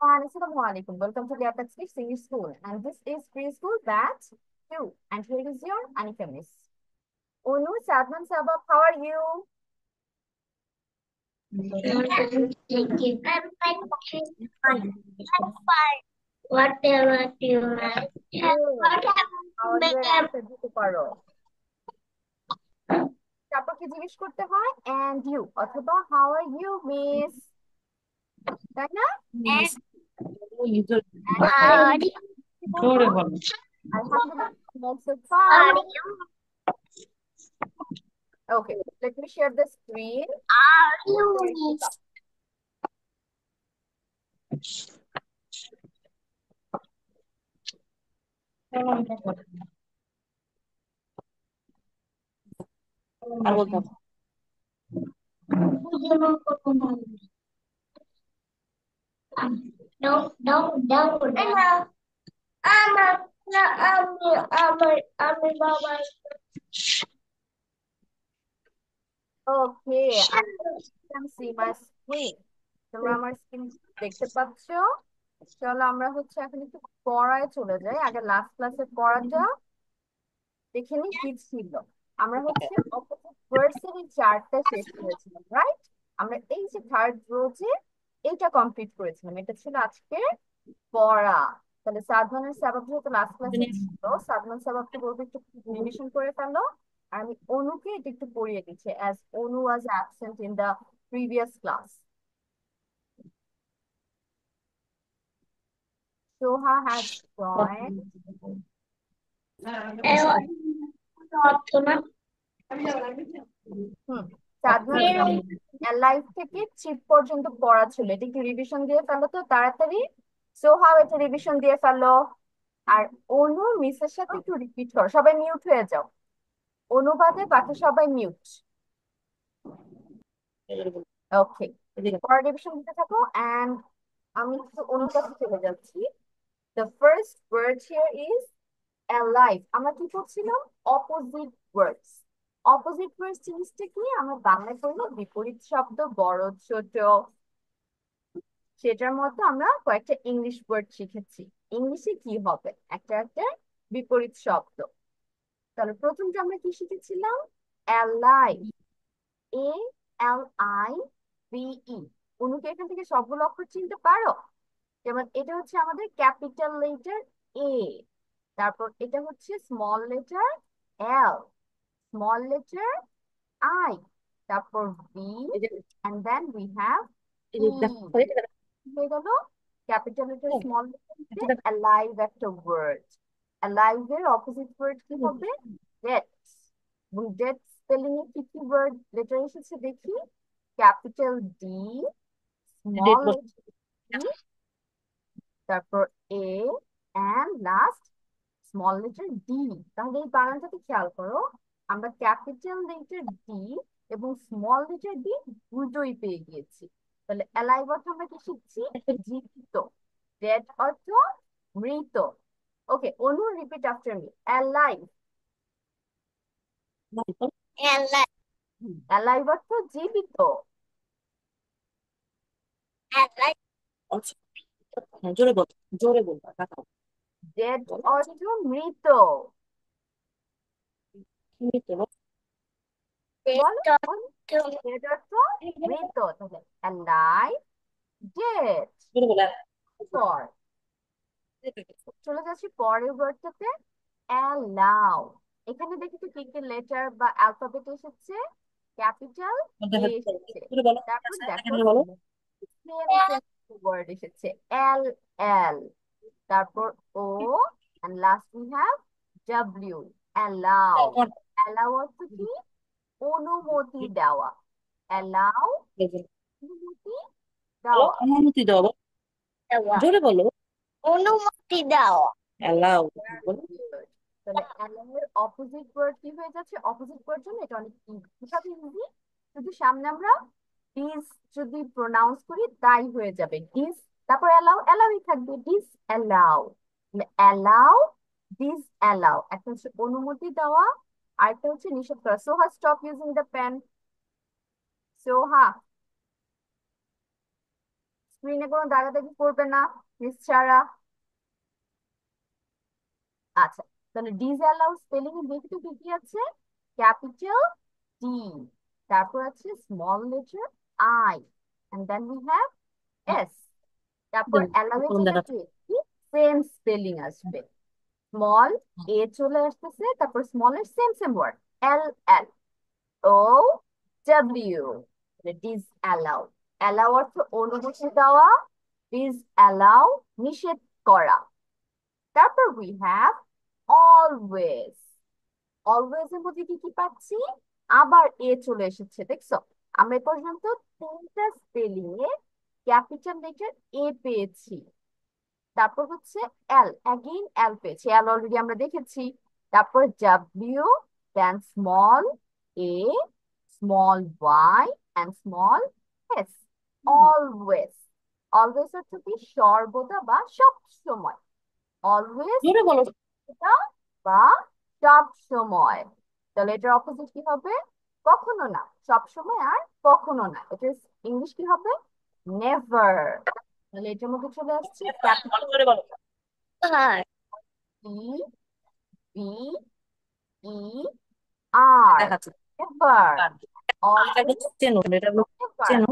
Assalamu alaikum. Welcome to the Apex Senior School, and this is preschool batch 2. And here is your Anika Miss. Onu, Sadman Sabab, how are you? I'm fine. Whatever you like. Good. What How are you? happened? Answer দিতে পারো। তারপর কি জিজ্ঞেস করতে হয়? And you অথবা how are you, miss? তাই না? And Are you? কি বলবো? Alhamdulillah. So Are fine. you? Okay, let me share the screen. Are Share it you? up. আর বলতে হবে। No, no, no, no. Mama. Okay, I can see my screen. তোমরা আমার screen দেখতে পাচ্ছো? চলো আমরা হচ্ছে এখন একটু পড়ায় চলে যাই। আগে লাস্ট ক্লাসের পড়াটা দেখে নিই কি ছিল। আমরা হচ্ছে অপোজিট ওয়ার্ডস এর এই চার্টটা শেষ করেছিলাম, রাইট? আমরা এই যে থার্ড রোজে এইটা কমপ্লিট করেছিলাম। এটা ছিল আজকে পড়া। তাহলে সাদমানের সাবাব যেহেতু লাস্ট ক্লাসে ছিল, সাদমান সাবাবকে বলবো একটু রিভিশন করে ফেলো। আর আমি অনুকে এটা একটু পড়িয়ে দিচ্ছি, as Anu was absent in the previous class. Soha has joined. Hmm, Sadman life থেকে চিপ পর্যন্ত পড়া ছিল, এটা একটু রিভিশন দিয়ে ফেলো তো তাড়াতাড়ি। সোহা এটা রিভিশন দিয়ে ফেলো। আর অনু মিসের সাথে একটু রিপিট করো, সবাই মিউট হয়ে যাও। অনুবাদে বাকি সবাই মিউট। ওকে, পড়া রিভিশন দিতে থাকো। এন্ড আমি একটু অনুর কাছে চলে যাচ্ছি। The first word here is alive. আমরা কি করছিলাম? Opposite words. অপোজিট ওয়ার্ডস জিনিসটা কি? আমরা বাংলায় পড়লো বিপরীত শব্দ, বড় ছোট। সেটার মধ্যে আমরা কয়েকটা ইংলিশ ওয়ার্ড শিখেছি। ইংলিশে কি হবে? একটা একটা বিপরীত শব্দ। তাহলে প্রথমটা আমরা কি শিখেছিলাম? Alive. A L I V E. অনুকে এখান থেকে সবগুলো অক্ষর চিনতে পারো? যেমন এটা হচ্ছে আমাদের ক্যাপিটাল লেটার এ, তারপর এটা হচ্ছে small letter L, small letter I, তারপর V, and then we have E হয়ে গেল। Capital letter small letter alive একটা ওয়ার্ড। অ্যালাইভ এর অপোজিট ওয়ার্ড কি হবে? ডেড। ডেড স্পেলিং এ কি কি ওয়ার্ড লেটার এসেছে দেখি। ক্যাপিটাল ডি, স্মল লেটার, তারপর A, and last small letter D. তাহলে এই বানানটাতে খেয়াল করো, আমরা ক্যাপিটাল লেটার ডি এবং স্মল লেটার ডি দুটোই পেয়ে গিয়েছি। তাহলে অ্যালাইভ অর্থ আমরা কি শিখছি? জীবিত। ডেড অর্থ মৃত। Okay, Anu repeat after me. Alive. Alive অর্থ জীবিত। জোরে বল, জোরে বল কাকা। ডেড অর্থ মৃত। বলো, ডেড অর্থ মৃত। তাহলে অ্যালাইভ, ডেড। জোরে বল। ফর চলে যাচ্ছি পরের ওয়ার্ডটাতে, অ্যালাউ। এখানে দেখি তো কি কি লেটার বা অ্যালফাবেট এসেছে। ক্যাপিটাল এ এসেছে। জোরে বলো, তারপর দেখো এখানে বলো। সেম সেম ওয়ার্ড এসেছে, এল এল, তারপর O, and last we have W. Allow. Allow অর্থ কি? অনুমতি দেওয়া। অ্যালাউ, অনুমতি বলো, দেওয়া। অনুমতি দাও। জোরে বলো। অনুমতি দাও। অ্যালাউ। Very good. তাহলে অ্যালাউ এর অপোজিট ওয়ার্ড কি হয়ে যাচ্ছে? অপোজিট ওয়ার্ড জন্য এটা অনেক কিভাবে ইজি, শুধু সামনে আমরা ডিস যদি প্রোনাউন্স করি তাই হয়ে যাবে ডিস, তারপর অ্যালাউ, অ্যালাউই থাকবে, disallow. Allow, disallow. একটা হচ্ছে অনুমতি দেওয়া, আর একটা হচ্ছে নিষেধ করা। Soha, stop using the pen. Soha, স্ক্রিনে কোনো দাগাদাগি করবে না মিস ছাড়া। আচ্ছা, তাহলে ডিসঅ্যালাউ স্পেলিং এ দেখতে কি কি আছে? ক্যাপিটাল ডি, তারপর আছে small letter I, and then we have S. তারপর অ্যালাউ এর দেখা জায়গায় কি সেম স্পেলিং আসবে, স্মল এ চলে আসতেছে, তারপর স্মল এর same same word L L O W, disallow. Allow অর্থ অনুমতি দেওয়া, ডিস অ্যালাউ নিষেধ করা। তারপর উই হ্যাভ অলওয়েজ। অলওয়েজ এর মধ্যে কি কি পাচ্ছি? আবার এ চলে এসেছে, দেখছো? আমরা এ পর্যন্ত তিনটা স্পেলিং এ ক্যাপিটাল লেটার এ পেয়েছি। তারপর হচ্ছে এল, অ্যাগেইন এল পেয়েছি, এল অলরেডি আমরা দেখেছি। তারপর W, then small A, small Y and small S. Always, always অর্থ কি সর্বদা বা সব সময়। অলওয়েজ জোরে বলো। বা সব সময়। তাহলে এটার অপোজিট কি হবে? কখনো না, সব সময় আর কখনো না। এটা ইংলিশ কি হবে? নেভার। তাহলে এটার মধ্যে চলে আসছে আরো ক্যাপিটাল জোরে বলো। আর ই, বি, ই, আর, দেখাচ্ছি। নেভার। এটাকে অলওয়েজ চেনো, এটা হলো নেভার, চেনো।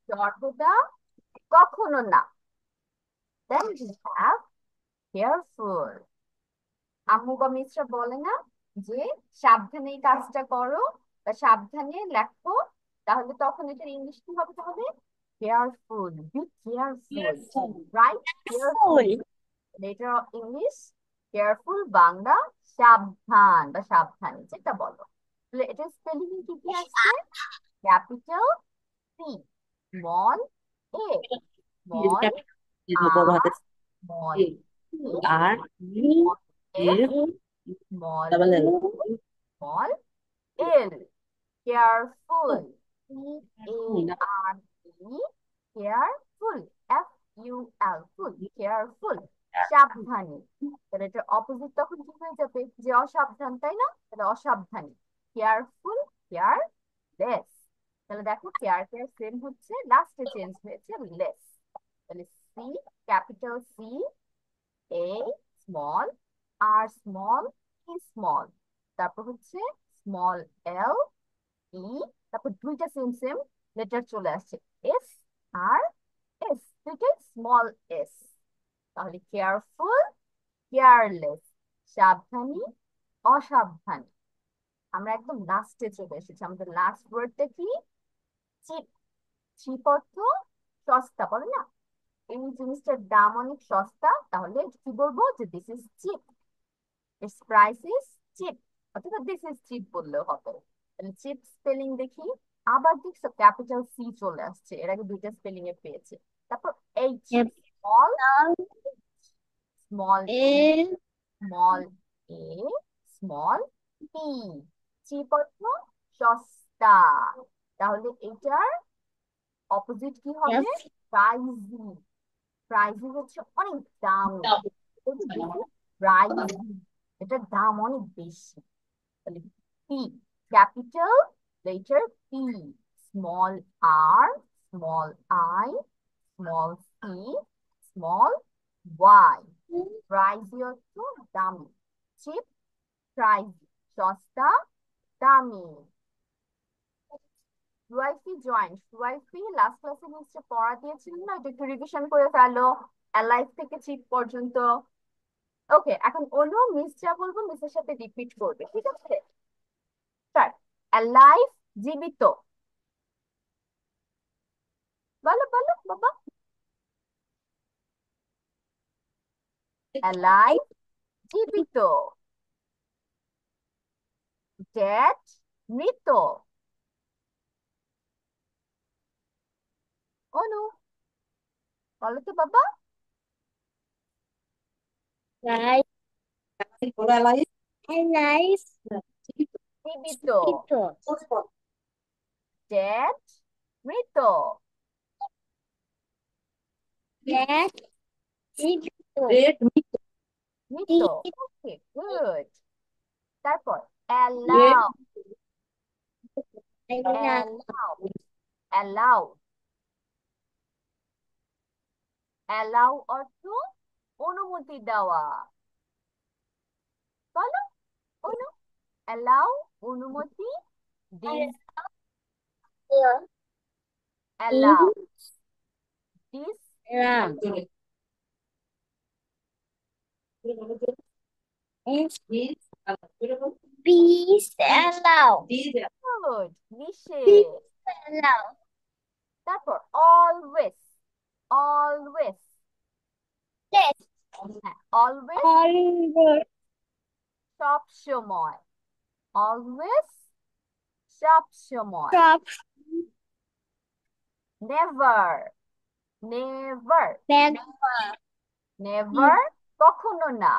সর্বদা কখনো না। দেন we have careful। আম্মু বা মিসরা বলে না যে সাবধানে এই কাজটা করো বা সাবধানে লেখো, তাহলে তখন এটার ইংলিশ কি হবে তাহলে? Careful, be careful, right? Careful, full এটার ইংলিশ কেয়ারফুল, বাংলা সাবধান বা সাবধানে, যেটা বলো। তাহলে এটার স্পেলিং কি কি আসছে? Capital C, small A, small বড় আর, হাতের স্মল এ, ই, আর স্মল এফ, এর small double L. Small L. Careful, A R E, careful, F U L, full, careful, সাবধানী। তাহলে এটার অপোজিট তখন কি হয়ে যাবে? যে অসাবধান, তাই না? তাহলে অসাবধানী, কেয়ারফুল, কেয়ারলেস। তাহলে দেখো কেয়ার কেয়ার সেম হচ্ছে, লাস্টে চেঞ্জ হয়েছে লেস। তাহলে C, capital C, a small, R small, E small, তারপর হচ্ছে স্মল এল, ই, তারপর দুইটা সেম সেম লেটার চলে আসছে, এস আর এস, দুইটাই স্মল এস। তাহলে কেয়ারফুল, কেয়ারলেস, সাবধানী, অসাবধানী। আমরা একদম লাস্টে চলে এসেছি, আমাদের লাস্ট ওয়ার্ডটা কি? চিপ। চিপ অর্থ সস্তা, বলে না এই জিনিসটার দাম অনেক সস্তা, তাহলে কি বলবো? যে this is chip, it's price is chip, অথবা দিস ইজ চিপ বললেও হবে। তাহলে চিপ স্পেলিং দেখি। আবার দেখছো ক্যাপিটাল সি চলে আসছে, এর আগে দুইটা স্পেলিং এ পেয়েছে। তারপর এইচ, স্মল, স্মল ই, এর small A, small P. Chip অর্থ সস্তা, তাহলে এটার অপোজিট কি হবে? প্রাইজি। প্রাইজি হচ্ছে অনেক দামি, প্রাইজি, এটার দাম অনেক বেশি। তাহলে P, capital letter P, small R, small I, small C, small Y. Pricey অর্থ দামি, চিপ, প্রাইজি সস্তা, দামি। রুয়াইফি জয়েন্ট, রুয়াইফি লাস্ট ক্লাসে নিশ্চয় পড়া দিয়েছিল না, এটা একটু রিভিশন করে ফেলো, অ্যালাইভ থেকে চিপ পর্যন্ত। ওকে, এখন অনু মিস যা বলবো মিসের সাথে রিপিট করবে, ঠিক আছে? স্টার্ট। অ্যালাইভ, জীবিত। বলো বলো বাবা। অ্যালাইভ, জীবিত। ডেড, মৃত। অনু বলো তো বাবা। লাইফ লাইফ লাইফ জীবিত, তো ডেড, মৃত। ব্যাট তো মৃত, ওকে গুড। তারপর অ্যালাউ, অ্যালাউ, অ্যালাউ, অ্যালাউ অর্থ অনুমতি দেওয়া। বলো, অনু অ্যালাউ অনুমতি, this allow, this Peace allow. Good, নিষেধ। Allow. তারপর অলওয়েজ, অলওয়েজ, Yes. হ্যাঁ অলওয়েজ Always. সব সময়, অলওয়েজ সব সময়। Stop. Never, never, Never. Never কখনো না।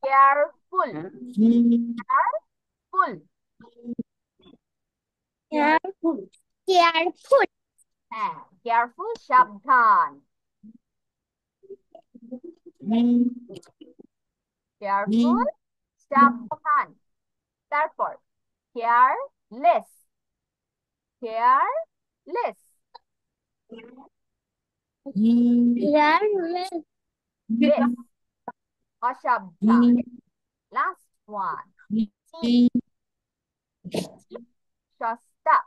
Careful, careful, Careful. Careful. হ্যাঁ কেয়ারফুল সাবধান, কেয়ারফুল সাবধান। তারপর কেয়ারলেস, কেয়ারলেস, Careless. লেস অসাবধান। লাস্ট ওয়ান, চিপ, চিপ সস্তা,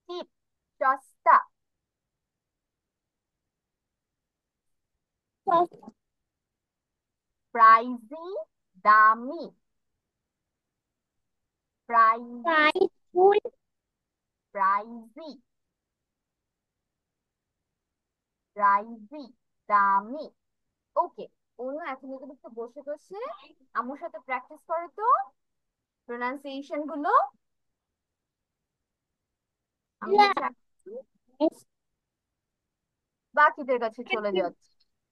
চিপ সস্তা, প্রাইজি দামি, প্রাইজি, Prideful. প্রাইজি, প্রাইজি দামি। ওকে, অনু এখন এগুলো একটু বসে বসে আমার সাথে প্র্যাকটিস করে তো প্রোনাউন্সিয়েশন গুলো। আমি Yes. হচ্ছে বাকিদের কাছে চলে যাচ্ছি,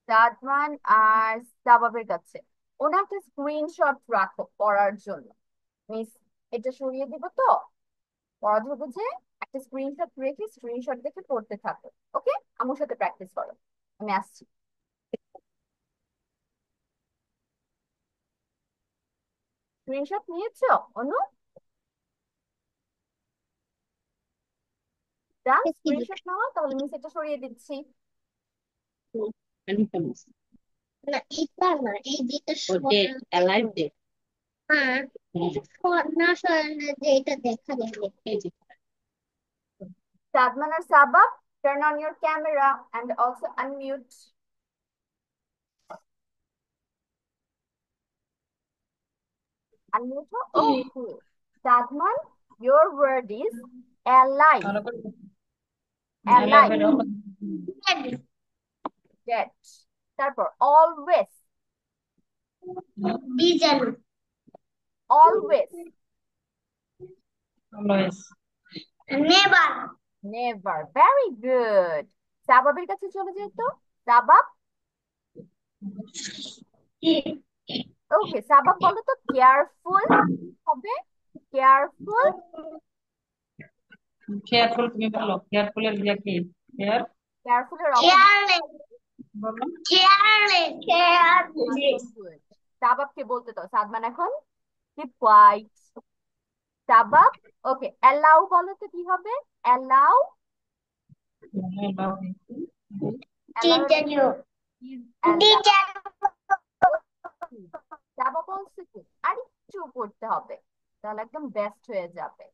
সাদমান আর সাবাবের কাছে। ওনা একটা স্ক্রিনশট রাখো পড়ার জন্য। মিস এটা সরিয়ে দিব তো, পড়া ধরবো যে একটা স্ক্রিনশট রেখে স্ক্রিনশট দেখে পড়তে থাকো। ওকে, আমার সাথে প্র্যাকটিস করো, আমি আসছি। স্ক্রিনশট নিয়েছো অনু? ডান, স্ক্রিনশট নাও, তাহলে মিস এটা সরিয়ে দিচ্ছি। না এটা না এই যেটা অ্যালাইভ ডে হ্যাঁ না সরালে যে এটা দেখা যাবে সাদমান আর Sabab, turn on your camera and also unmute. Unmute. Okay. Sadman, your word is alive. Alive. Dead. তারপর always. Design Always. Always never Never. Very good. সাবাবের কাছে চলে যাই তো। সাবাব, ওকে সাবাব বলো তো কেয়ারফুল হবে, কেয়ারফুল, কেয়ারফুল তুমি বলো কেয়ারফুলের ইয়া কি কেয়ার কেয়ারফুলের অপোজিট কেয়ারলেস বলো কেয়ারলেস কেয়ারলেস গুড। সাবাবকে বলতে দাও, সাদমান এখন keep quiet. Sabab, okay allow বলো তো কি হবে? Allow, allow teacher you is allow. Teacher Sabab বলছে কি আর একটু করতে হবে, তাহলে একদম বেস্ট হয়ে যাবে।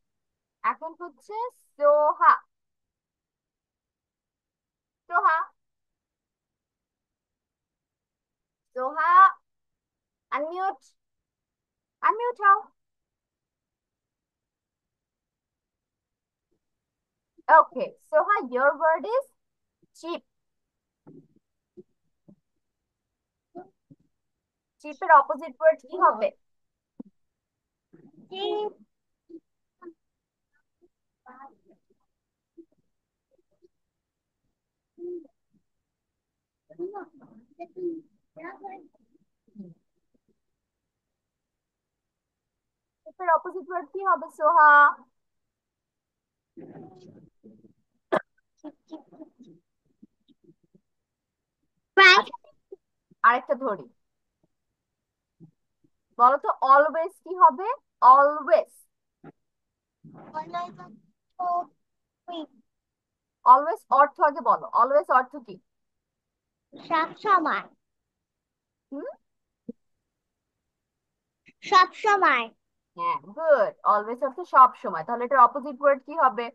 এখন হচ্ছে সোহা, সোহা, সোহা, আনমিউট, আনমিউট হও। ওকে সোহা, your word is cheap. চিপের অপোজিট ওয়ার্ড কি হবে? চিপের অপোজিট ওয়ার্ড কি হবে সোহা? আরেকটা ধরি, বলো তো অলওয়েজ কি হবে? অলওয়েজ। অলওয়েজ অর্থ আগে বলো, অলওয়েজ অর্থ কি? সব সময়। হুম, সব সময়। হ্যাঁ, গুড। অলওয়েজ অর্থ সব সময়, তাহলে এটার অপোজিট ওয়ার্ড কি হবে?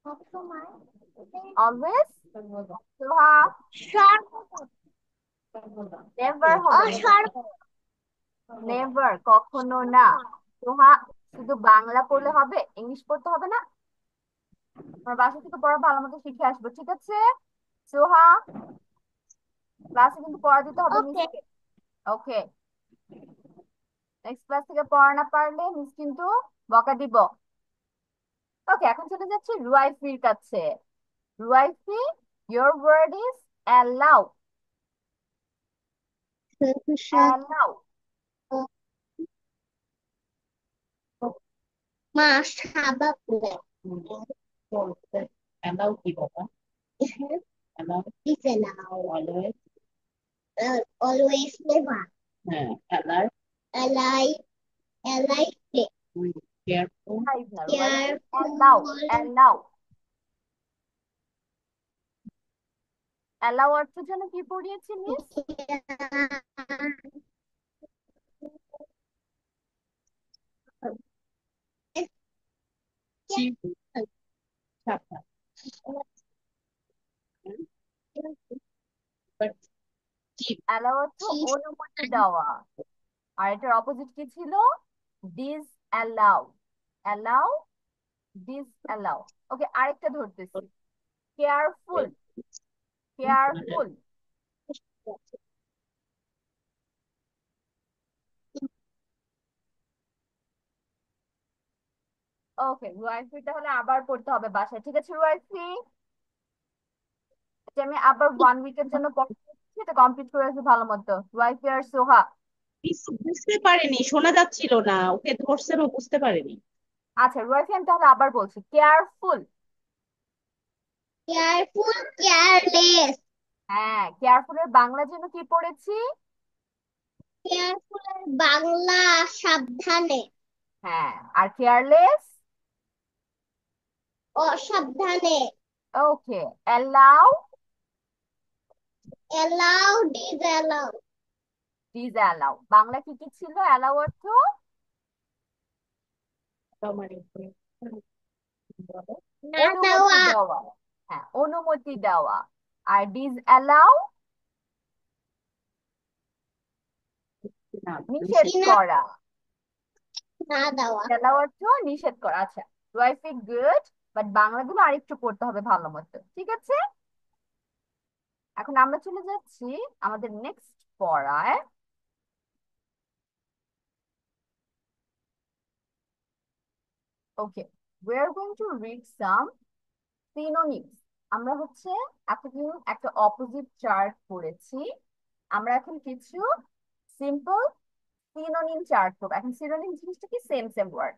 সব সময়। অলওয়েজ। সোহা। নেভার হবে, নেভার, কখনো না। সোহা, শুধু বাংলা পড়লে হবে, ইংলিশ পড়তে হবে না? আমার বাসা থেকে পড়া ভালো মতো শিখে আসবো, ঠিক আছে? সোহা, ক্লাসে কিন্তু পড়া দিতে হবে ওকে। মিসকে। ওকে, নেক্সট ক্লাস থেকে পড়া না পারলে মিস কিন্তু বকা দিব। ওকে, এখন চলে যাচ্ছে রুয়াইফির কাছে। রুয়াইফি, your word is allow. allow. মা সাদা ফুলে অ্যালাউ কি বাবা? অ্যালাউ দিছে না। অলওয়েজ। Always never. হ্যাঁ, অ্যালাউ এলাই এলাই কেয়ারফুল। Five না, রুয়াইফি allow. কেয়ারফুল। allow. allow অর্থ যেন কি পড়িয়েছি মিস? চিপ ছাতা। বাট চিপ allow অর্থ অনুমতি দেওয়া, আর এটার অপোজিট কি ছিল? Disallow. Allow, disallow. Okay, আরেকটা ধরতেছি, কেয়ারফুল। কেয়ারফুল। ওকে, রুয়াইফি তাহলে আবার পড়তে হবে বাসায়, ঠিক আছে রুয়াইফি? এটা আমি আবার 1 উইকের জন্য পড়তে দিচ্ছি, এটা কমপ্লিট করে আসবে ভালো মতো, রুয়াইফি আর সোহা। বুঝতে পারেনি, শোনা যাচ্ছিল না, ওকে ধরছেন ও বুঝতে পারেনি। আচ্ছা রুয়াইফি, আমি তাহলে আবার বলছি, কেয়ারফুল। Careful careless. হ্যাঁ, কেয়ারফুলের বাংলা যেন কি পড়েছি? কেয়ারফুলের বাংলা সাবধানে। হ্যাঁ, আর কেয়ারলেস? অসাবধানে। Okay, allow. Allow disallow. Disallow, বাংলা কি কি ছিল অ্যালাউ অর্থ? মানে না অনুমতি দেওয়া। দেওয়া। হ্যাঁ, অনুমতি দেওয়া। আর ডিজ অ্যালাউ, না, নিষেধ কিনা করা। না দেওয়া। অ্যালাউ অর্থ নিষেধ করা। আচ্ছা রুয়াইফি, গুড, বাট বাংলাগুলো আরেকটু পড়তে হবে ভালো মতো, ঠিক আছে? এখন আমরা চলে যাচ্ছি আমাদের নেক্সট পড়ায়। ওকে, we are going to read some synonyms. আমরা হচ্ছে এতদিন একটা অপোজিট চার্ট পড়েছি, আমরা এখন কিছু সিম্পল সিনোনিম চার্ট করবো। এখন সিনোনিম জিনিসটা কি? সেম সেম ওয়ার্ড,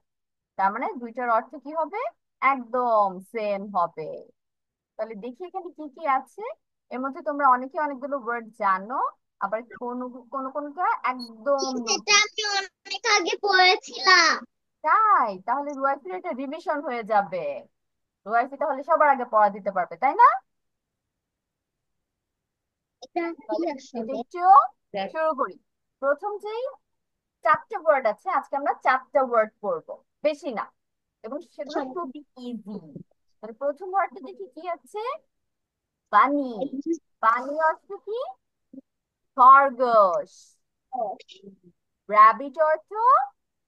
তার মানে দুইটার অর্থ কি হবে? একদম সেম হবে। তাহলে দেখি এখানে কি কি আছে। এর মধ্যে তোমরা অনেকে অনেকগুলো ওয়ার্ড জানো, আবার কোন কোন কোনটা একদম সেটা নতুন। আমি অনেক আগে পড়েছিলাম। তাই? তাহলে রুয়াইফির এটা রিভিশন হয়ে যাবে, রুয়াইফি তাহলে সবার আগে পড়া দিতে পারবে, তাই না? এটা কি তাহলে এটা আসলে? একটু শুরু করি। প্রথম যেই 4টে ওয়ার্ড আছে, আজকে আমরা 4টা ওয়ার্ড পড়বো, বেশি না, এবং সেগুলো খুবই ইজি। তাহলে প্রথম ওয়ার্ডটা দেখি কি আছে। পানি। পানি অর্থ কি? খরগোশ। র্যাবিট অর্থ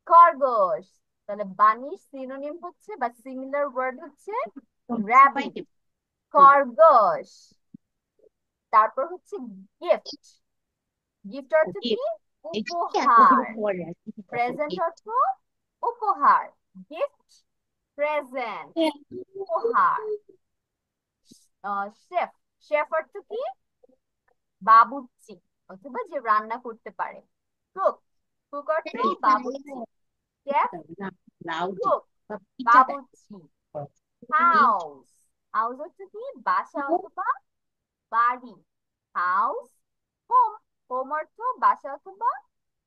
খরগোশ। তাহলে বানির সিনোনিম হচ্ছে বা সিমিলার ওয়ার্ড হচ্ছে র্যাবিট, খরগোশ। তারপর হচ্ছে গিফট। গিফট অর্থ কি? উপহার। প্রেজেন্ট অর্থ উপহার। গিফট, প্রেজেন্ট, উপহার। শেফ। শেফ অর্থ কি? বাবুর্চি, অথবা যে রান্না করতে পারে। কুক। কুক অর্থ বাবুর্চি। শেফ, লাউড কুক, বাবুর্চি। হাউস। হাউস হচ্ছে কি বাসা অথবা বাড়ি। House, home. হোম অর্থ বাসা অথবা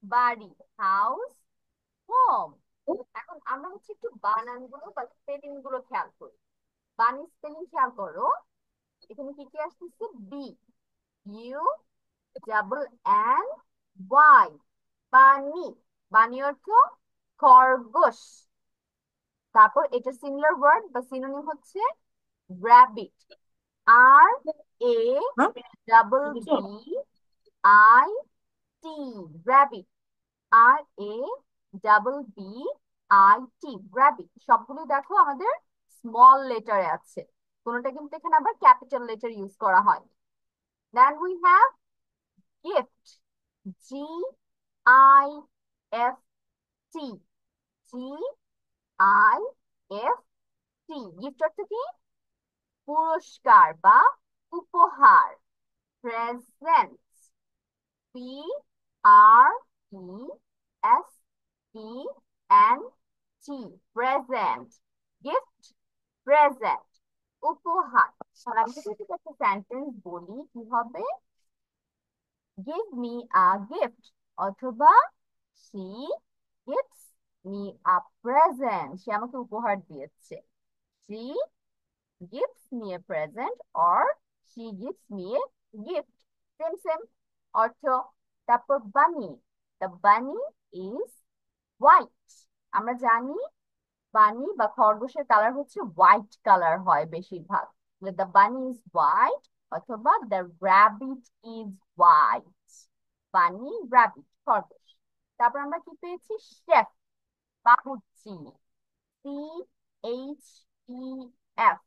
বাড়ি। House, home. এখন আমরা হচ্ছে একটু বানানগুলো বা স্পেলিং গুলো খেয়াল করি। বানি স্পেলিং খেয়াল করো। এখানে কি কি আসতেছে? B, U, double N, Y. Bunny. Bunny অর্থ খরগোশ। তারপর এটা সিমিলার ওয়ার্ড বা সিনোনিম হচ্ছে র্যাবিট। আর এ হ্যাঁ ডাবল বুঝছো? B I T, rabbit. R A double B I T, rabbit. সবগুলো দেখো আমাদের স্মল লেটারে আছে, কোনোটা কিন্তু এখানে আবার ক্যাপিটাল লেটার ইউজ করা হয়। Then we have gift, G I F T, G I F T. Gift অর্থ কি? পুরস্কার বা উপহার। Present, P R E S E N T, present. Gift, present, উপহার। আর আমি যদি একটা সেন্টেন্স বলি কি হবে? গিভ মি আ গিফট, অথবা she gives me a present, সে আমাকে উপহার দিয়েছে। she gives me a present or she gives me a gift, same same অর্থ। তারপর বানি, the bunny is white। আমরা জানি বানি বা খরগোশের কালার হচ্ছে হোয়াইট কালার হয় বেশিরভাগ। দ্য বানি ইজ হোয়াইট অথবা the rabbit is white. Bunny, rabbit, খরগোশ। তারপর আমরা কি পেয়েছি? শেফ, বাবুর্চি। C H E F,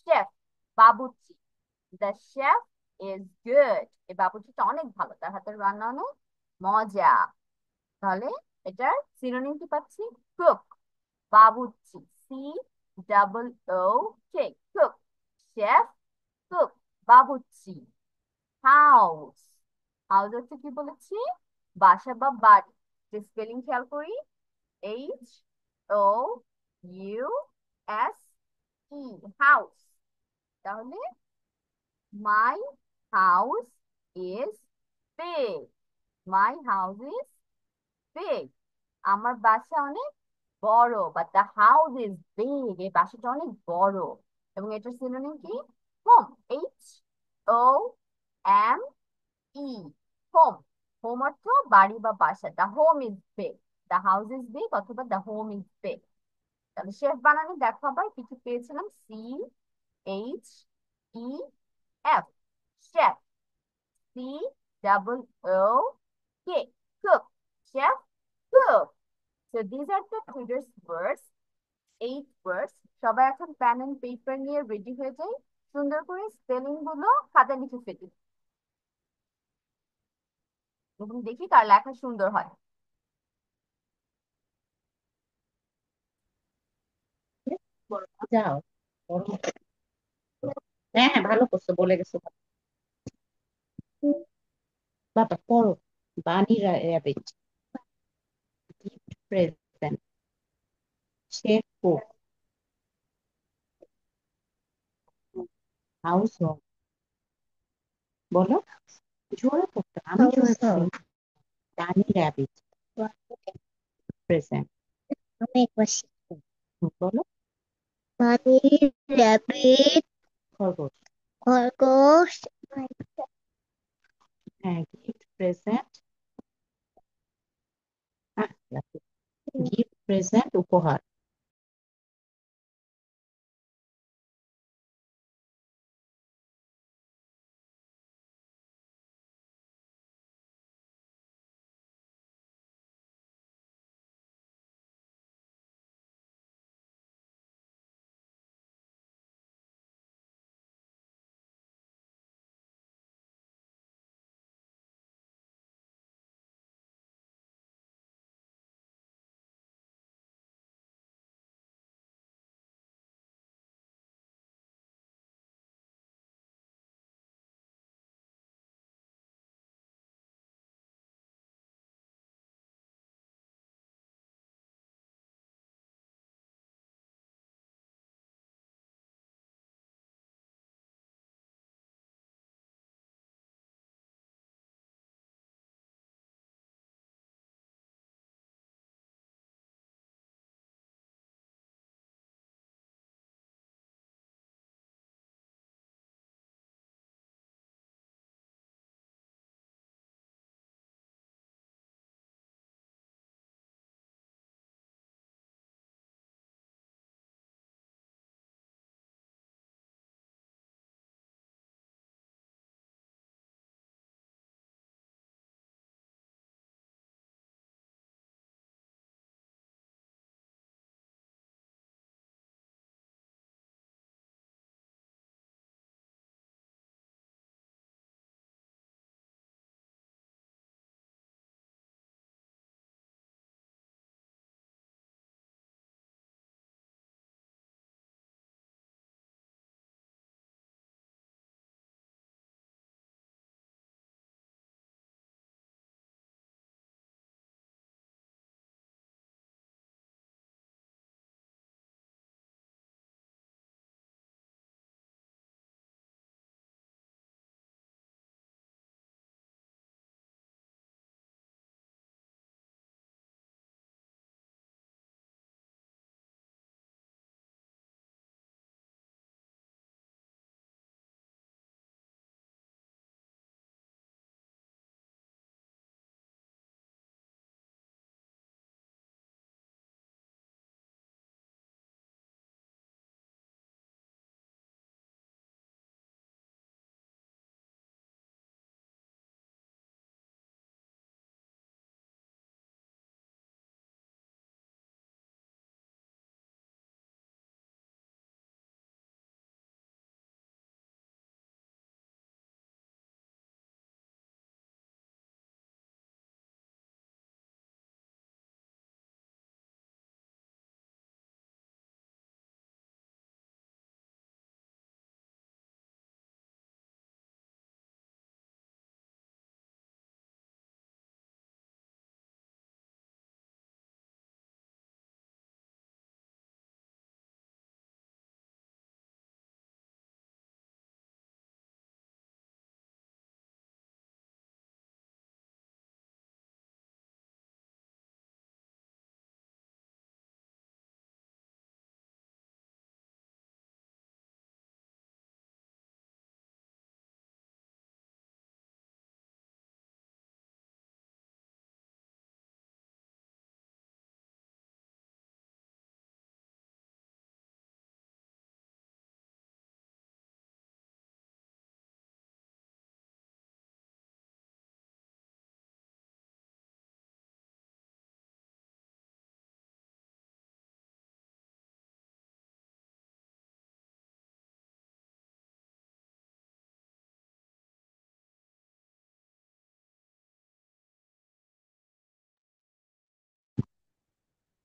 chef, বাবুর্চি। দ্য শেফ ইজ গুড, এই বাবুর্চিটা অনেক ভালো, তার হাতের রান্না অনেক মজা। তাহলে এটার সিনোনিম কি পাচ্ছি? কুক, বাবুর্চি, C double O K, cook. Chef, cook, বাবুর্চি। হাউস, হাউস হচ্ছে কি বলেছি? বাসা বা বাড়ি। স্পেলিং খেয়াল করি, H O U S E, house. তাহলে my house is big, my house is big, আমার বাসা অনেক বড়। বা দ্য হাউস ইজ বিগ, এই বাসাটা অনেক বড়। এবং এটার সিনোনিম কি? Home, H O M E, home. Home অর্থ বাড়ি বা বাসা। The home is big, the house is big অথবা দ্য হোম ইজ বিগ। তাহলে শেফ বানানে দেখো আবার কি কি পেয়েছিলাম? C H E F, chef. C double O K, cook, chef, cook. So these are the today's words, 8 words. সবাই এখন পেন এন্ড পেপার নিয়ে রেডি হয়ে যাই, সুন্দর করে স্পেলিং গুলো খাতায় লিখে ফেলি এবং দেখি কার লেখা সুন্দর হয়। যাও পড়ো। হ্যাঁ হ্যাঁ ভালো করছো, বলে গেছো। বাবা পড়ো। বানি rabbit, gift present, chef cook, house home. বলো, জোরে পড়তে, আমি জোরে পড়ি। বানি র্যাবিট, প্রেজেন্ট, অনেক বেশি। বলো। পানি, র্যাবিট, খরগোশ। খরগোশ, হ্যাঁ, গিফট প্রেজেন্ট, গিফট প্রেজেন্ট, উপহার।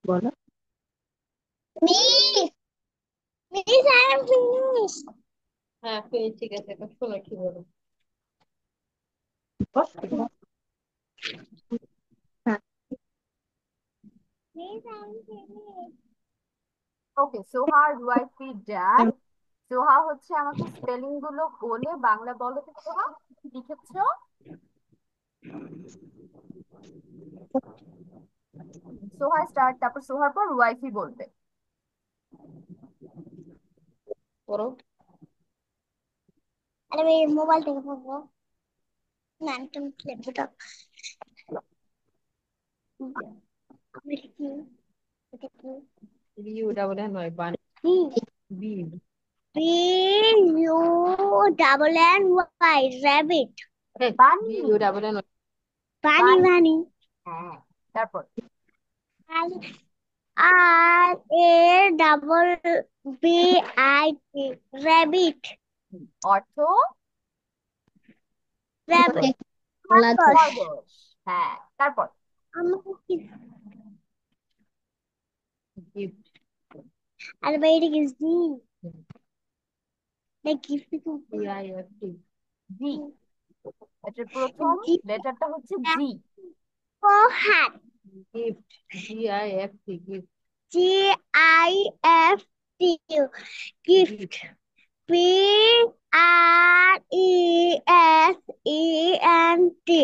বলো। Miss miss I am finish হ্যাঁ ফিনিশ, ঠিক আছে। এখন শোনো কি বলো। বলো। হ্যাঁ, miss I am finish okay, Soha ওয়াইফি ডান। সোহা হচ্ছে আমাকে স্পেলিং গুলো বলে বাংলা বলো তো সোহা, কি লিখেছো? সোহা স্টার্ট, তারপর সোহার পর ওয়াইফি বলবে। করো। আরে ভাই মোবাইল থেকে পড়বো না তুমি ল্যাপটপ এটা কি এটা কি বিউ ডাবল এন নয়, bun. B B. B U double N Y rabbit B U double N. Bunny bunny. Bunny হ্যাঁ, তারপর R R A double B I T rabbit অর্থ র‍্যাবিট খরগোশ। হ্যাঁ, তারপর আমাকে কি গিফট। আরে ভাই এটা কি জি নাকি জিআইএফটি, জি। এটার প্রথম জি লেটারটা হচ্ছে জি। ও হ্যাট gift, G I F T, gift. G I F T gift P R E S E N T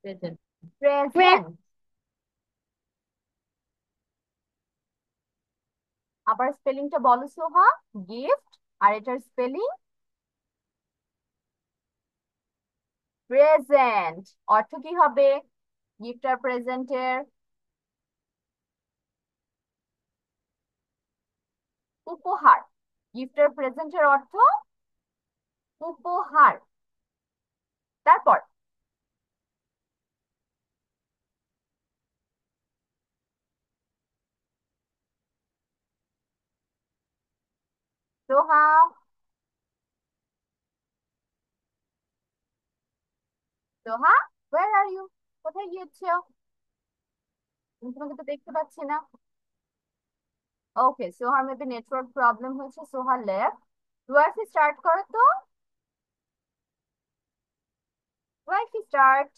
present. Present. আবার স্পেলিংটা বলো সোহা। গিফট, আর এটার স্পেলিং প্রেজেন্ট। অর্থ কি হবে গিফট আর প্রেজেন্টের? উপহার। গিফট আর প্রেজেন্টের অর্থ উপহার। তারপর সোহা, সোহা, ওয়ার আর ইউ? কোথায় গিয়েছো? আমি তোমাকে তো দেখতে পাচ্ছি না। ওকে, সোহার মেবি নেটওয়ার্ক প্রবলেম হয়েছে, সোহা লেফট। ওয়াইফি স্টার্ট করো তো। ওয়াইফি স্টার্ট।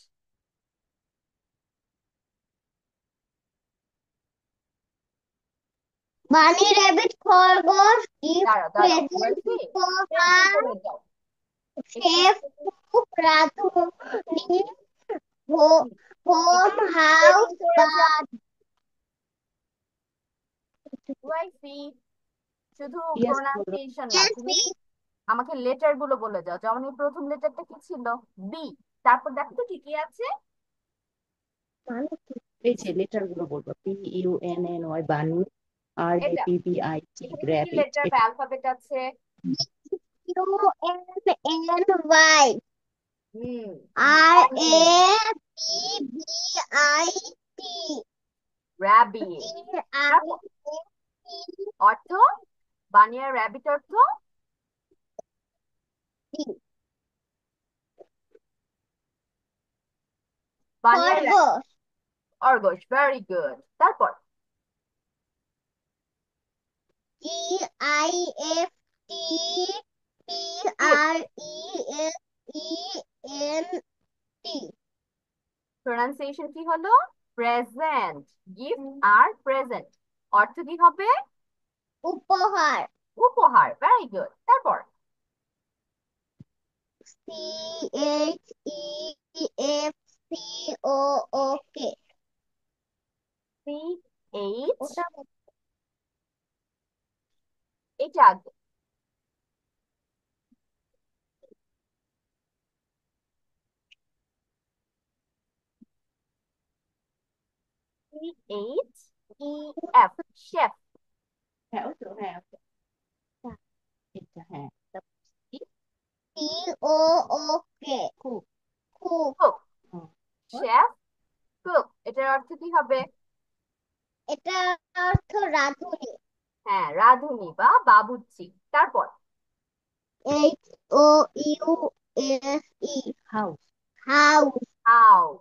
বানি র‍্যাবিট খরগোশ গিফট দাঁড়াও দাঁড়াও প্রেজেন্ট ওয়াইফি, স্পেলিং উপহার করে যাও। একটু শেফ কুক রাঁধুনি হোম হাউস স্পেলিং করে যাও বাথ ওয়াইফি। শুধু ইয়েস বলো। প্রোনাউন্সিয়েশন না, ইয়েস তুমি মিস আমাকে লেটার গুলো বলে যাও। যেমন এই প্রথম লেটারটা কি ছিল? বি। তারপর দেখো তো কি কি আছে। মানে কি? এই যে লেটার গুলো বলবো, BUNNY বানু, এটা RABBIT এখানে কি কি র্যাবিট। লেটার বা অ্যালফাবেট আছে? U N N Y hmm, R A বানিয়ে B B I T rabbit. G I তারপর এন অর্থ বানিয়ার র্যাবিট অর্থ টি বানিয়ার খরগোশ খরগোশ। Very good. তারপর G I F T P gift. R E S E N T pronunciation কি হলো? প্রেজেন্ট। গিফট আর প্রেজেন্ট অর্থ কি হবে? উপহার উপহার। Very good. তারপর C H E F C O O K C H, ওটা এটা আগে। C H E F, chef. হ্যাঁ ওই তো, হ্যাঁ okay, এটা হ্যাঁ। তারপর কি? সি ও ও কে খুব। খুব কুক। হুম, শেফ, কুক এটার অর্থ কি হবে? এটা অর্থ রাঁধুনি হ্যাঁ, রাঁধুনি বা বাবুর্চি। তারপর H O U S E house. House house.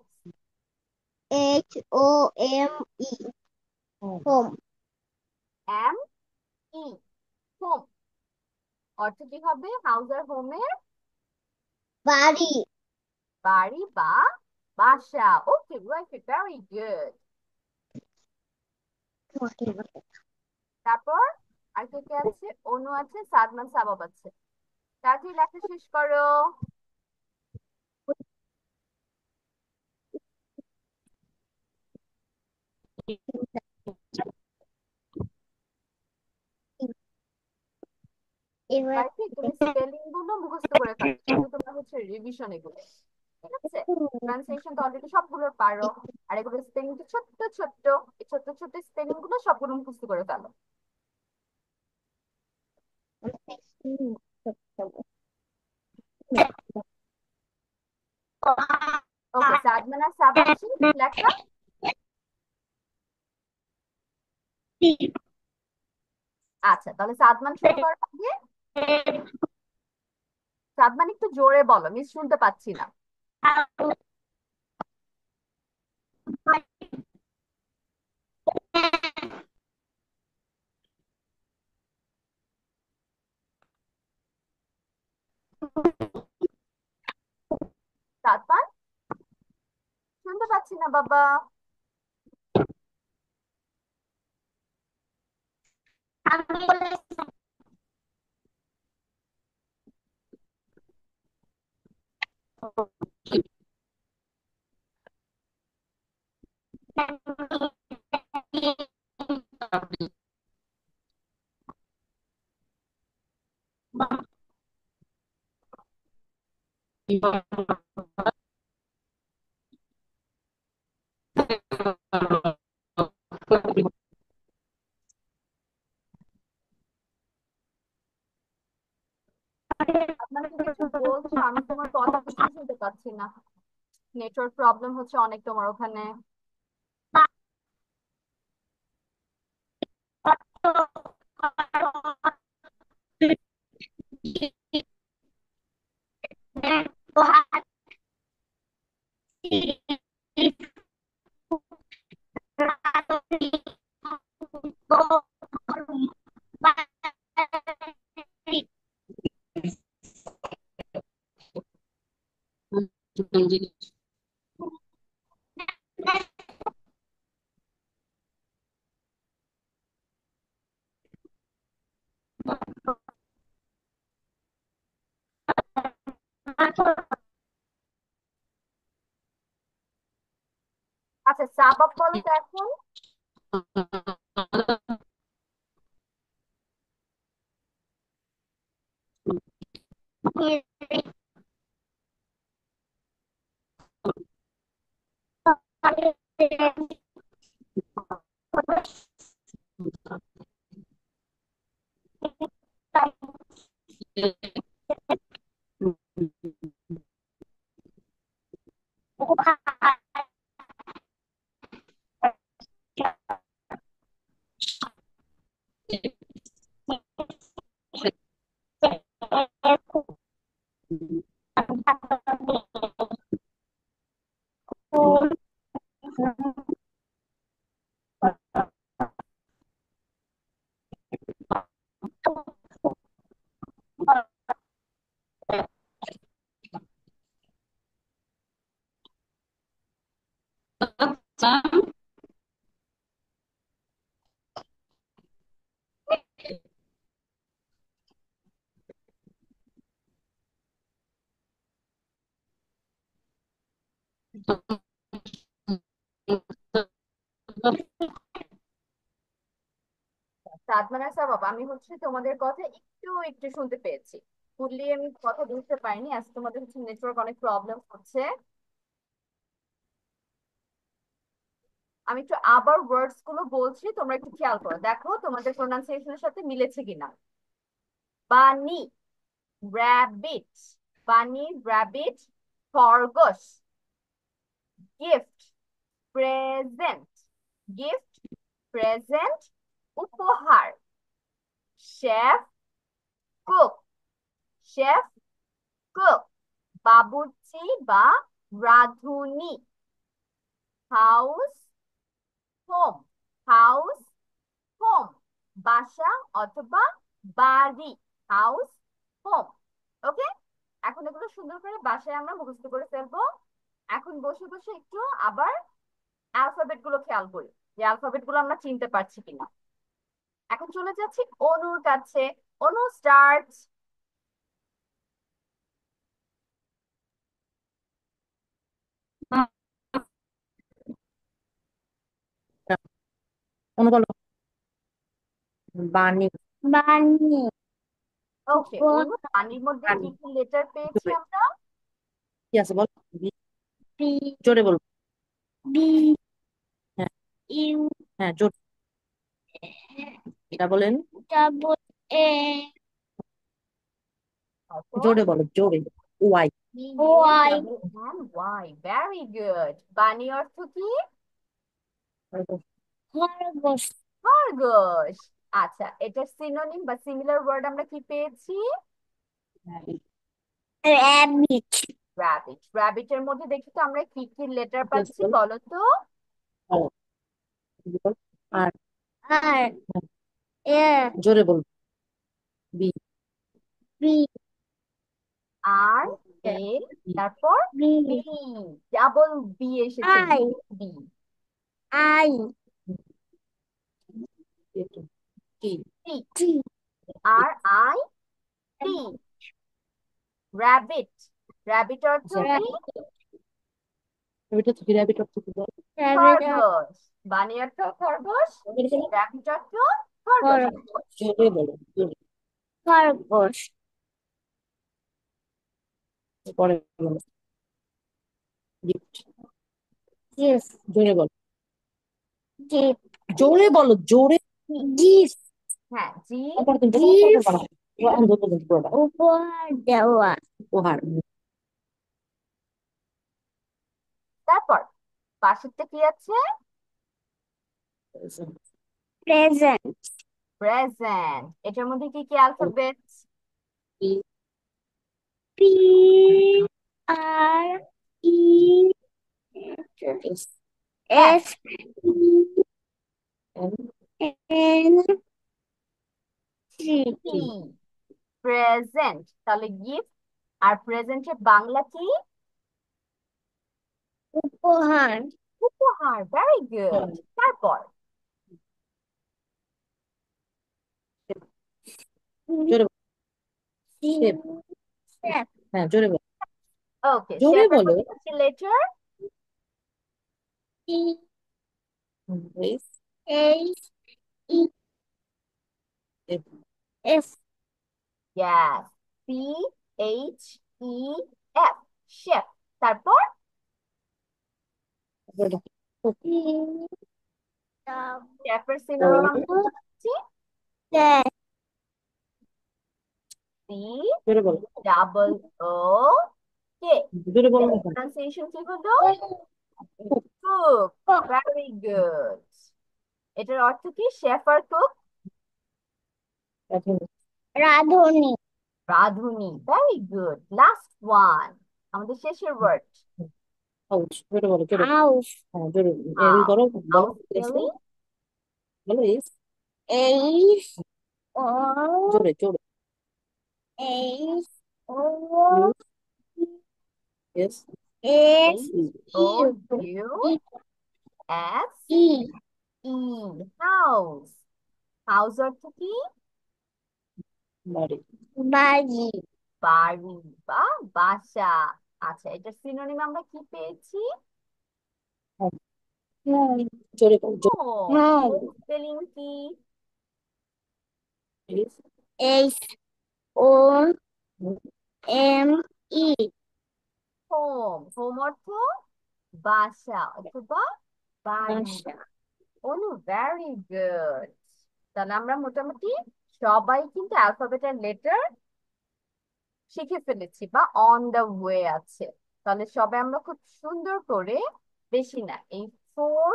H O M E home. M E, home. অর্থ কি হবে হাউস আর হোমের? বাড়ি। বাড়ি বা বাসা। ওকে, রাইট, ভেরি গুড। তারপর আর কে কে আছে? অনু আছে, সাদমান, সাবাব আছে। তাড়াতাড়ি লেখা শেষ করো। এবার বাড়িতে তুমি স্পেলিং গুলো মুখস্থ করে ফেলো, যেহেতু তোমরা হচ্ছে রিভিশন এগুলো, ঠিক আছে? প্রনাউন্সিয়েশন তো অলরেডি সবগুলো পারো, আর এগুলো স্পেলিং তো ছোট্ট ছোট্ট, এই ছোট্ট ছোট্ট স্পেলিং গুলো সবগুলো মুখস্থ করে ফেলো। ওকে, সাদমান আর সাবাব লেখা। আচ্ছা, তাহলে সাদমান শুরু করো আগে। সাদমান একটু জোরে বলো, মিস শুনতে পাচ্ছি না। সাদমান, শুনতে পাচ্ছি না বাবা। আপনার কি কিছু বলছো? আমি তোমার কথা কিছু শুনতে পাচ্ছি না। নেটওয়ার্ক প্রবলেম হচ্ছে অনেক তোমার ওখানে। আচ্ছা, সাবাব বলো তো এখন। সাদমান আর সাবাব, আমি হচ্ছে তোমাদের কথা একটু একটু শুনতে পেয়েছি, ফুললি আমি কথা বুঝতে পারিনি, আজ তোমাদের হচ্ছে নেটওয়ার্ক অনেক প্রবলেম হচ্ছে। আমি একটু আবার ওয়ার্ডস গুলো বলছি, তোমরা একটু খেয়াল করো, দেখো তোমাদের প্রোনাউন্সিয়েশনের সাথে মিলেছে কিনা। বানি, র্যাবিট, বানি, র্যাবিট। খরগোশ, গিফট, প্রেজেন্ট, গিফট, প্রেজেন্ট, উপহার। Chef, cook, chef, cook. বাবুর্চি বা রাঁধুনি। হাউস, হোম, হাউস, হোম, বাসা অথবা বাড়ি। House, home. ওকে, এখন এগুলো সুন্দর করে বাসায় আমরা মুখস্থ করে ফেলবো। এখন বসে বসে একটু আবার অ্যালফাবেট গুলো খেয়াল করি, যে অ্যালফাবেট গুলো আমরা চিনতে পারছি কিনা। এখন চলে যাচ্ছি অনুর কাছে। অনু, স্টার্ট। অনু বলো। বাণী। বানি, ওকে অনু, পানির মধ্যে বাণী। কি কি লেটার পেয়েছি জোরে। আমরা? কি আছে বল। বি, জোরে বল। বি, হ্যাঁ। ইউ, হ্যাঁ জোরে। এটা বলেন। ডাবল এ, তারপর জোরে বলো জোরে। Y. U Y, double N Y, very good. Bunny অর্থ কি? খরগোশ, খরগোশ। আচ্ছা, এটার সিনোনিম বা সিমিলার ওয়ার্ড আমরা কি পেয়েছি? Rabbit, rabbit. র‍্যাবিটের মধ্যে দেখি তো আমরা কি কি লেটার পাচ্ছি, বলো তো। আর আর এ, জোরে বল। বি। বি, আর এ, তারপর বি, বি, ডাবল বি এসেছে, আই, বি। আই, কি। টি, টি, আর আই টি, র‍্যাবিট। র‍্যাবিট অর্থ কি? এটা তো র্যাবিট অর্থ কি বল। র্যাবিট, খরগোশ। বাণী অর্থ খরগোশ, র‍্যাবিট অর্থ খরগোশ। খরগোশ, জোরে বলো জোরে। খরগোশ, পরে বলো। গিফট। জিফ, জোরে বলো। জিপ, জোরে বলো জোরে। জিফ, হ্যাঁ, জি। তারপর তুমি জিফ, পুরোটা উপহার দেওয়া, উপহার। তারপর পাশেরটা কি আছে? Present, present. এটার মধ্যে কি কি alphabet? P, R, E, S, S, N, C, টি। প্রেজেন্ট। তাহলে গিফট আর প্রেজেন্টের বাংলা কি? উপহার, উপহার। Very good. তারপর জোরে বলো। C, shape. স্যাপ, হ্যাঁ জোরে বলো। ওকে, জোরে শেফের বলো। মধ্যে কি letter? E, S. H, E, F. F, yes, C H E F, chef. তারপর ই, ডাবল, শেফের সিনোনিম আমরা কি পাচ্ছি? স্যাপ, সি জোরে বলো। ডাবল ও কে। জোরে বলো না কেন? প্রনাউন্সিয়েশন কি হলো? কুক। Very good. এটার অর্থ কি? শেফ আর কুক? এখন রাধুনি, রাঁধুনি। Very good. লাস্ট ওয়ান, আমাদের শেষের ওয়ার্ড। হাউস। জোরে বলো জোরে। হাউস, হ্যাঁ জোরে। এল হাউস। করো। বলো হাউস এসে। স্পেলিং? বলো এস। এইচ, ও, জোরে জোরে। H, O, U S S, H O U, U E, S E, E, house. House অর্থ কি? বাড়ি। বাজি, বাড়ি বা বাসা। আচ্ছা, এটার সিনোনিম আমরা কি পেয়েছি? হোম, জোরে বলো জোরে। হোম। হোম, হোম স্পেলিং কি? S. H, O, M, E, home. Home অর্থ বাসা অথবা বাড়ি। বাসা, অনু, ভেরি গুড। তাহলে আমরা মোটামুটি সবাই কিন্তু অ্যালফাবেটের লেটার শিখে ফেলেছি বা অন দা ওয়ে আছে। তাহলে সবাই আমরা খুব সুন্দর করে, বেশি না, এই 4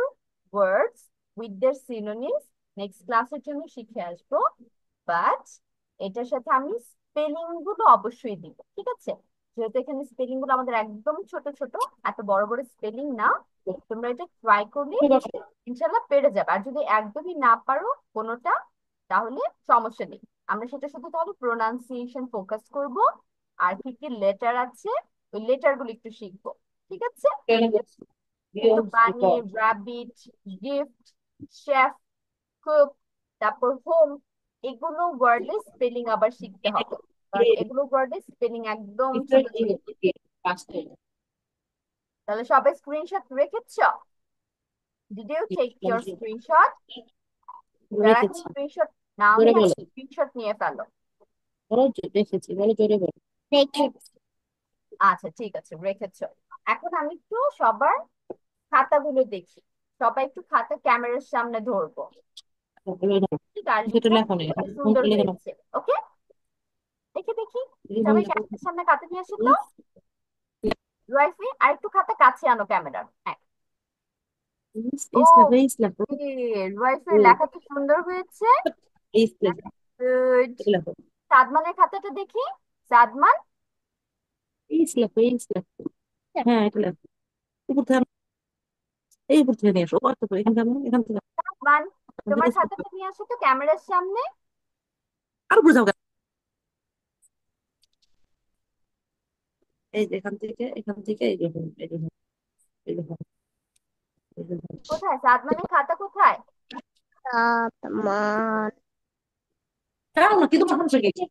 words with there synonyms next ক্লাসের জন্য শিখে আসবো। বাট এটার সাথে আমি স্পেলিং গুলো অবশ্যই দিব, ঠিক আছে? যেহেতু এখানে স্পেলিং গুলো আমাদের একদম ছোট ছোট, এত বড় বড় স্পেলিং না। তোমরা এটা ট্রাই করলে ইনশাল্লাহ পেরে যাবে। আর যদি একদমই না পারো কোনোটা, তাহলে সমস্যা নেই, আমরা সেটা শুধু তাহলে প্রোনাউন্সিয়েশন ফোকাস করব, আর কি কি লেটার আছে ওই লেটার গুলো একটু শিখবো। ঠিক আছে? কিন্তু বানি, রাবিট, গিফট, শেফ, কুক, তারপর হোম, এগুলো ওয়ার্ডের স্পেলিং আবার শিখতে হবে, কারণ এগুলো ওয়ার্ডের স্পেলিং একদম ছোট ছোট। তাহলে সবাই স্ক্রিনশট রেখেছ? Did you take your screenshot? যারা এখন রেখেছি। স্ক্রিনশট নাও জোরে নিয়ে বলো, স্ক্রিনশট নিয়ে ফেলো। বলো রেখেছি, বলো জোরে বলো। রেখেছি। আচ্ছা ঠিক আছে, রেখেছো। এখন আমি একটু সবার খাতাগুলো দেখি, সবাই একটু খাতা ক্যামেরার সামনে ধরবো, সেটা গার্লিকটা লেখো না, কত ফোন সুন্দর করলে কেন? হয়েছে। ওকে, দেখি দেখি, সবাই ক্যামেরার সামনে খাতা নিয়ে আসো তো। রাইফি, আর একটু খাতা কাছে আনো ক্যামেরার। হ্যাঁ। ও, রাইফের লেখা তো সুন্দর হয়েছে। গুড। সাদমানের খাতাটা দেখি। সাদমান, হ্যাঁ এটা লেখো। উপর থেকে এই উপর থেকে নিয়ে এসো, কত করে এখান থেকে, এখান থেকে সাদমান, তোমার খাতাটা নিয়ে আসো তো ক্যামেরার সামনে। আরো বুঝাও। এই যে এখান থেকে, এখান থেকে এই দেখুন, এই দেখুন, এই দেখুন, এই দেখুন। কোথায় সাদমানের খাতা কোথায়? সাতমান, কারণ না কিন্তু সমস্যা কি?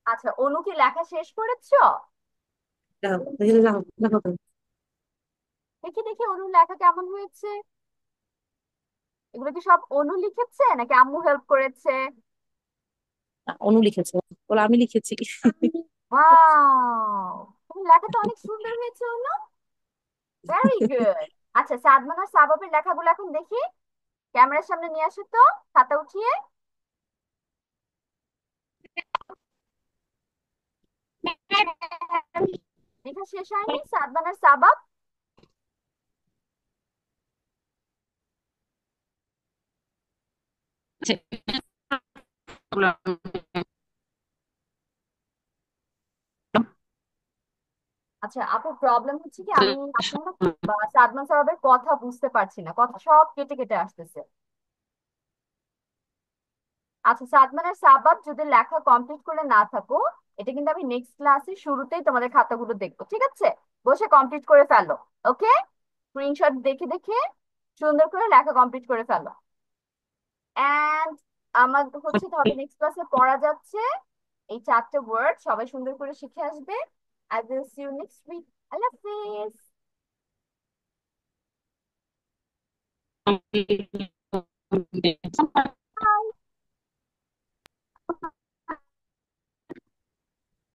আচ্ছা, অনু কি লেখা শেষ করেছো? দেখো, দেখো, দেখো, দেখো তো। দেখি দেখি অনুর লেখা কেমন হয়েছে। এগুলো কি সব অনু লিখেছে নাকি আম্মু হেল্প করেছে? অনু লিখেছে, বলে আমি লিখেছি। ওয়াও, তোমার লেখা তো অনেক সুন্দর হয়েছে অনু, ভেরি গুড। আচ্ছা, সাদমান আর সাবাবের লেখাগুলো এখন দেখি, ক্যামেরার সামনে নিয়ে আসো তো খাতা উঠিয়ে। লেখা শেষ হয়নি সাদমান আর সাবাব? আচ্ছা আপু, প্রবলেম হচ্ছে কি আমি আপনার না সাদমান সাবাবের কথা বুঝতে পারছি না, কথা সব কেটে কেটে আসতেছে। আচ্ছা, সাদমান আর সাবাব যদি লেখা কমপ্লিট করে না থাকো, এটা কিন্তু আমি নেক্সট ক্লাসে শুরুতেই তোমাদের খাতাগুলো দেখবো, ঠিক আছে? বসে কমপ্লিট করে ফেলো। ওকে, স্ক্রিনশট দেখে দেখে সুন্দর করে লেখা কমপ্লিট করে ফেলো। এন্ড আমার হচ্ছে তাহলে নেক্সট ক্লাসে পড়া যাচ্ছে এই 4টে ওয়ার্ড, সবাই সুন্দর করে শিখে আসবে। I will see you next week. আল্লাহ হাফেজ।